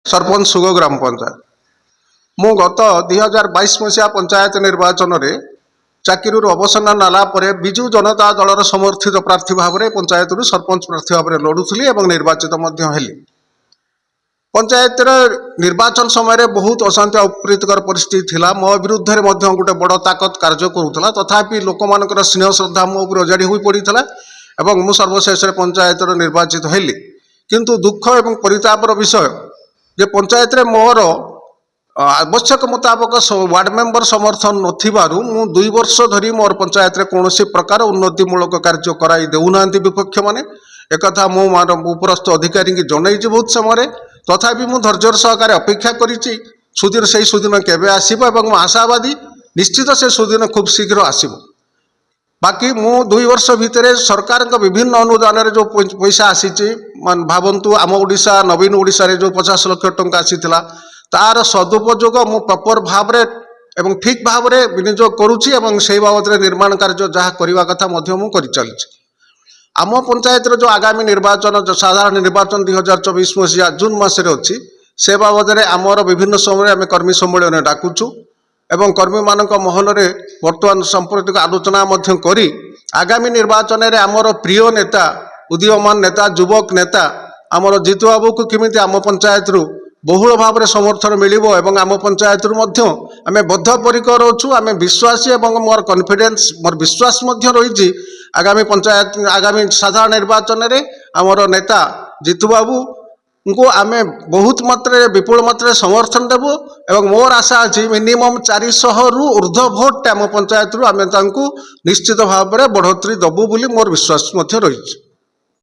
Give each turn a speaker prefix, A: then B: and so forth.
A: सरपंच सुगो ग्राम पंचायत मु गत 2022 मसीहा पंचायत निर्वाचन में चाकरी अवसान नाला विजु जनता दलर समर्थित प्रार्थी भाव में पंचायत सरपंच प्रार्थी भाव में लड़ुली और निर्वाचित हेली। पंचायत निर्वाचन समय बहुत अशांति अप्रीतिकर परिस्थिति थिला। मो विरुद्ध में गोटे बड़ ताकत कार्य करूला, तथापि लोक मान स्नेह श्रद्धा मो उपर अजाड़ी हो पड़ा और मु सर्वशेष पंचायत निर्वाचित हेली। किंतु दुख और परितापर विषय जे पंचायत मोर आवश्यक मुताबक वार्ड मेंबर समर्थन नथिबारु मु 2 वर्ष धरी मोर पंचायत रे कौन प्रकार उन्नतिमूलक कार्य कराई देउना विपक्ष माने एक मु उपरस्थ अधिकारी की जनई बहुत समय। तथापि मु धैर्यर सहकार अपेक्षा करिछि सुदिन से सुदिन केबे आसीबो और मु आशावादी निश्चित से सुदिन खूब शीघ्र आसीबो। बाकी मु 2 वर्ष भितर सरकार का विभिन्न अनुदान रे जो पैसा आसी भावंतु आम ओडिशा नवीन ओडिशा रे जो 50 लाख टंका आसीथिला तार सदुपयोग मु प्रॉपर भाव रे एवं ठीक भाव रे विनियोग करूछि और से बाबद रे निर्माण कार्य जहाँ करवा कथा मध्य मु करि चलिछि। आम पंचायत रो जो आगामी निर्वाचन जो साधारण निर्वाचन 2024 मसीहा जून मासरे अच्छी से बाबद में आमर विभिन्न समय आम कर्मी सम्मेलन डाकुचु एवं कर्मी मानक महल रे वर्तमान सांप्रतिक आलोचना मध्य करी आगामी निर्वाचन में आमर प्रिय नेता उदीयमान नेता युवक नेता आमर जीतू बाबू को किमिति आम पंचायत रु बहुल भाव में समर्थन मिलिबो एवं आम पंचायत रु मध्य आमे बद्धपरिकर अच्छु। आमे विश्वासी एवं मोर कॉन्फिडेंस मोर विश्वास मध्य रही आगामी पंचायत आगामी साधारण निर्वाचन में आमर नेता जीतू बाबू को आमे बहुत मात्रा विपुल मात्रा समर्थन देबो एवं मोर आशा अच्छी मिनिमम 400 रु ऊर्ध्व भोट आम पंचायत रु आमे तांकु निश्चित भाव में बढ़ोतरी दबु बोली मोर विश्वास मध्य रही।